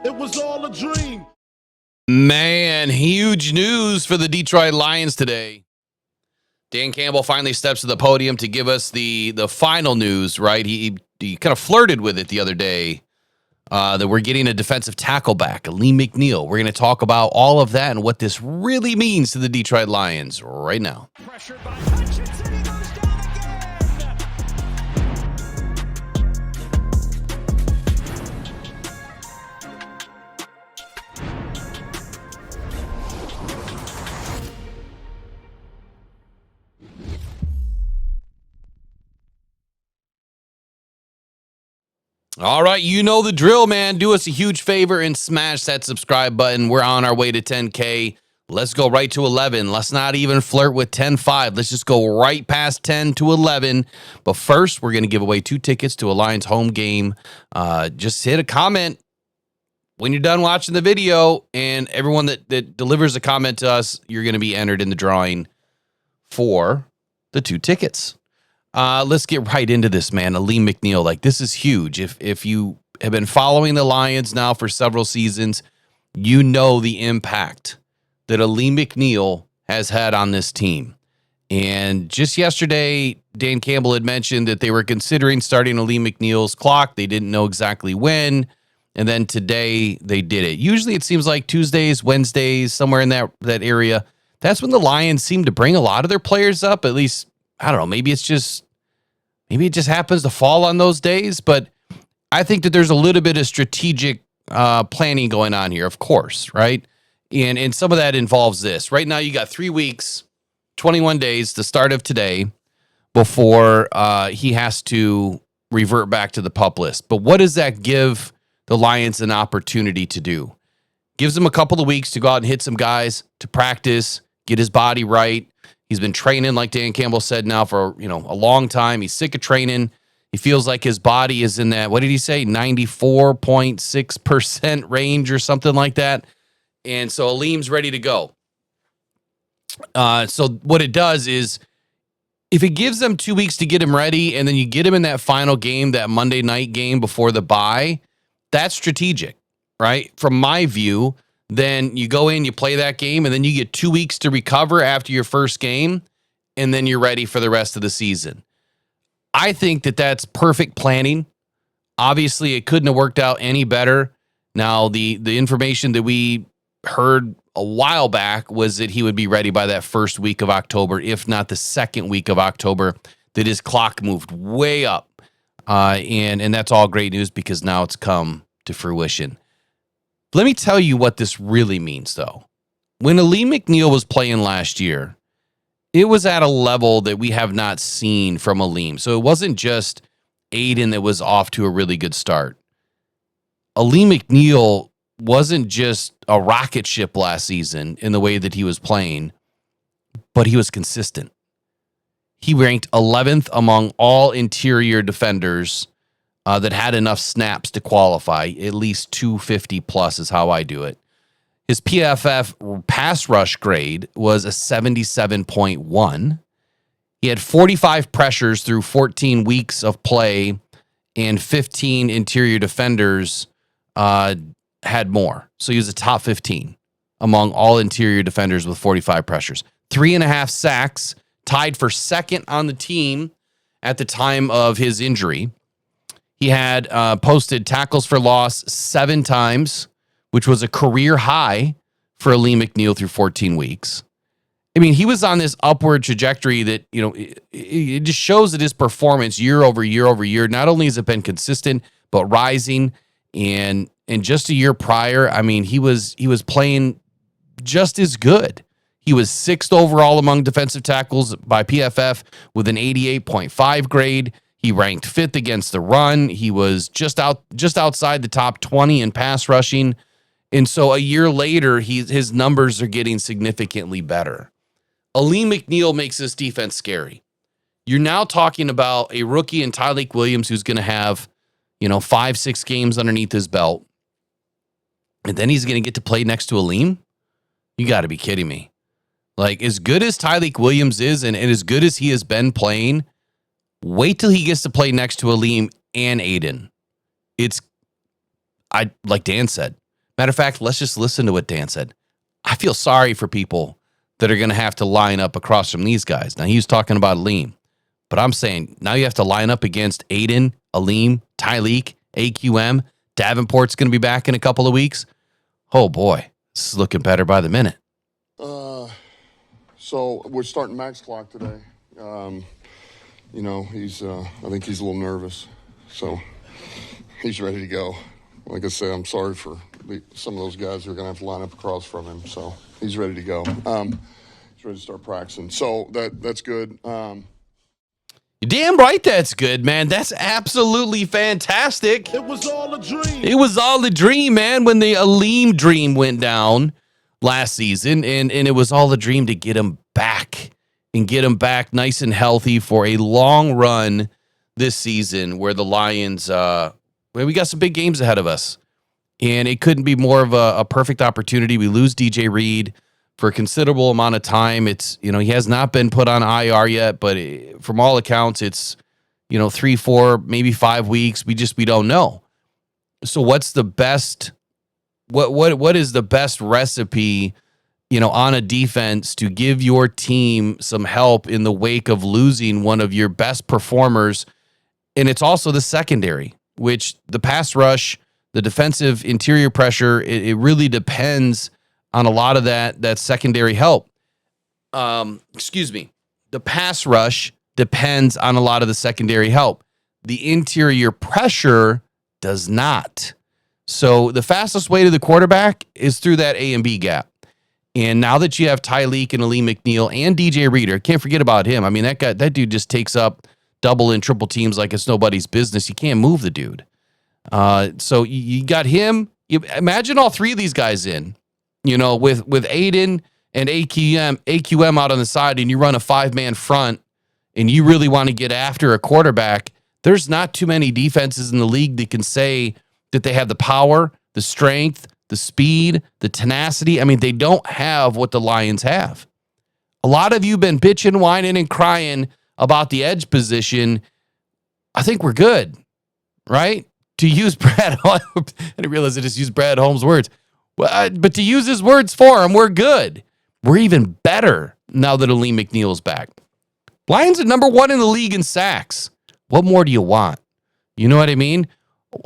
It was all a dream. Man, huge news for the Detroit Lions today. Dan Campbell finally steps to the podium to give us the final news, right? He kind of flirted with it the other day that we're getting a defensive tackle back, Alim McNeill. We're going to talk about all of that and what this really means to the Detroit Lions right now. Pressured by Hutchinson, he goes down again. All right, you know the drill, man. Do us a huge favor and smash that subscribe button. We're on our way to 10K. Let's go right to 11. Let's not even flirt with 10-5. Let's just go right past 10 to 11. But first, we're going to give away 2 tickets to a Lions home game. Just hit a comment when you're done watching the video, and everyone that delivers a comment to us, you're going to be entered in the drawing for the 2 tickets. Let's get right into this, man. Alim McNeill, like, this is huge. If you have been following the Lions now for several seasons, you know the impact that Alim McNeill has had on this team. And just yesterday, Dan Campbell had mentioned that they were considering starting Alim McNeill's clock. They didn't know exactly when. And then today they did it. Usually it seems like Tuesdays, Wednesdays, somewhere in that area. That's when the Lions seem to bring a lot of their players up. At least, I don't know, maybe it just happens to fall on those days. But I think that there's a little bit of strategic planning going on here, of course, right? And some of that involves this. Right now, you got 3 weeks, 21 days, the start of today, before he has to revert back to the PUP list. But what does that give the Lions an opportunity to do? Gives him a couple of weeks to go out and hit some guys, to practice, get his body right. He's been training, like Dan Campbell said, now for a long time. He's sick of training. He feels like his body is in that, what did he say, 94.6% range or something like that. And so Alim's ready to go. So what it does is, if it gives them 2 weeks to get him ready, and then you get him in that final game, that Monday night game before the bye, that's strategic, right? From my view, then you go in, you play that game, and then you get 2 weeks to recover after your first game, and then you're ready for the rest of the season. I think that that's perfect planning. Obviously, it couldn't have worked out any better. Now, the information that we heard a while back was that he would be ready by that first week of October, if not the second week of October, that his clock moved way up. And that's all great news, because now it's come to fruition. Let me tell you what this really means, though. When Alim McNeill was playing last year, it was at a level that we have not seen from Alim. So it wasn't just Aiden that was off to a really good start. Alim McNeill wasn't just a rocket ship last season in the way that he was playing, but he was consistent. He ranked 11th among all interior defenders that had enough snaps to qualify. At least 250 plus is how I do it. His PFF pass rush grade was a 77.1. He had 45 pressures through 14 weeks of play, and 15 interior defenders had more. So he was a top 15 among all interior defenders with 45 pressures. 3.5 sacks, tied for second on the team at the time of his injury. He had posted tackles for loss 7 times, which was a career high for Alim McNeill through 14 weeks. I mean, he was on this upward trajectory that, it just shows that his performance year over year, not only has it been consistent, but rising. And just a year prior, I mean, he was playing just as good. He was 6th overall among defensive tackles by PFF with an 88.5 grade. He ranked 5th against the run. He was just outside the top 20 in pass rushing. And so a year later, his numbers are getting significantly better. Alim McNeill makes this defense scary. You're now talking about a rookie in Tyleik Williams who's going to have, 5-6 games underneath his belt. And then he's going to get to play next to Alim? You got to be kidding me. Like, as good as Tyleik Williams is, and as good as he has been playing, wait till he gets to play next to Alim and Aiden. Like Dan said, Matter of fact, let's just listen to what Dan said. I feel sorry for people that are going to have to line up across from these guys. Now, he was talking about Alim, but I'm saying now you have to line up against Aiden, Alim, Tyleek, AQM. Davenport's going to be back in a couple of weeks. Oh, boy. This is looking better by the minute. So we're starting Max Clock today. He's I think he's a little nervous. So he's ready to go. Like I say, I'm sorry for some of those guys who are going to have to line up across from him. So he's ready to go. He's ready to start practicing. So that's good. You're damn right that's good, man. That's absolutely fantastic. It was all a dream. It was all a dream, man, when the Alim dream went down last season, and it was all a dream to get him back and get him back nice and healthy for a long run this season where the Lions, we got some big games ahead of us, and it couldn't be more of a perfect opportunity. We lose DJ Reed for a considerable amount of time. It's, he has not been put on IR yet, but from all accounts, it's, 3, 4, maybe 5 weeks. We don't know. So what's the best, what is the best recipe, on a defense to give your team some help in the wake of losing one of your best performers? And it's also the secondary, which the pass rush, the defensive interior pressure, it really depends on a lot of that secondary help. The pass rush depends on a lot of the secondary help. The interior pressure does not. So the fastest way to the quarterback is through that A and B gap. And now that you have Tyleek and Alim McNeill and DJ Reader, can't forget about him. I mean, that dude just takes up double and triple teams like it's nobody's business. You can't move the dude. So you got him. Imagine all three of these guys in, with Aiden and AQM out on the side, and you run a 5-man front, and you really want to get after a quarterback. There's not too many defenses in the league that can say that they have the power, the strength, the speed, the tenacity. I mean, they don't have what the Lions have. A lot of you have been bitching, whining, and crying about the edge position. I think we're good, right? To use Brad, I didn't realize I just used Brad Holmes' words. Well, but to use his words for him, we're good. We're even better now that Alim McNeill's back. Lions are number 1 in the league in sacks. What more do you want? You know what I mean?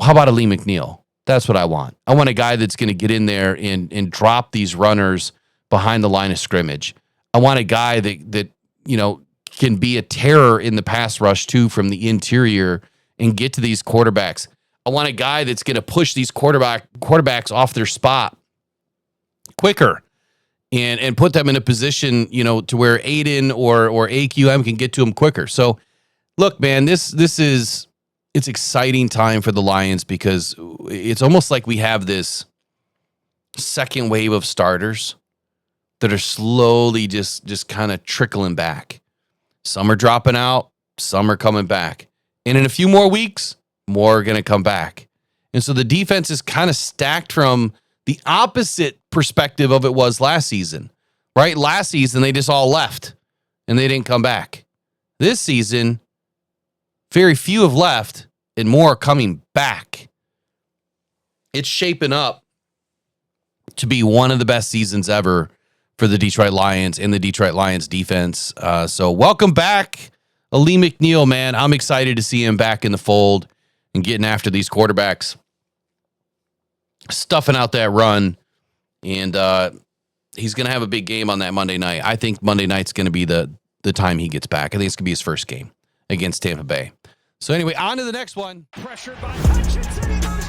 How about Alim McNeill? That's what I want. I want a guy that's going to get in there and drop these runners behind the line of scrimmage. I want a guy that can be a terror in the pass rush too from the interior and get to these quarterbacks. I want a guy that's going to push these quarterbacks off their spot quicker and put them in a position, to where Aiden or AQM can get to them quicker. So, look, man, it's exciting time for the Lions because it's almost like we have this second wave of starters that are slowly just kind of trickling back. Some are dropping out, some are coming back. And in a few more weeks, more are going to come back. And so the defense is kind of stacked from the opposite perspective of it was last season, right? Last season, they just all left and they didn't come back. This season, very few have left and more are coming back. It's shaping up to be one of the best seasons ever for the Detroit Lions and the Detroit Lions defense. So welcome back, Alim McNeill, man. I'm excited to see him back in the fold and getting after these quarterbacks, stuffing out that run. And he's going to have a big game on that Monday night. I think Monday night's going to be the time he gets back. I think it's going to be his first game against Tampa Bay. So anyway, on to the next one. Pressured by Hutchinson.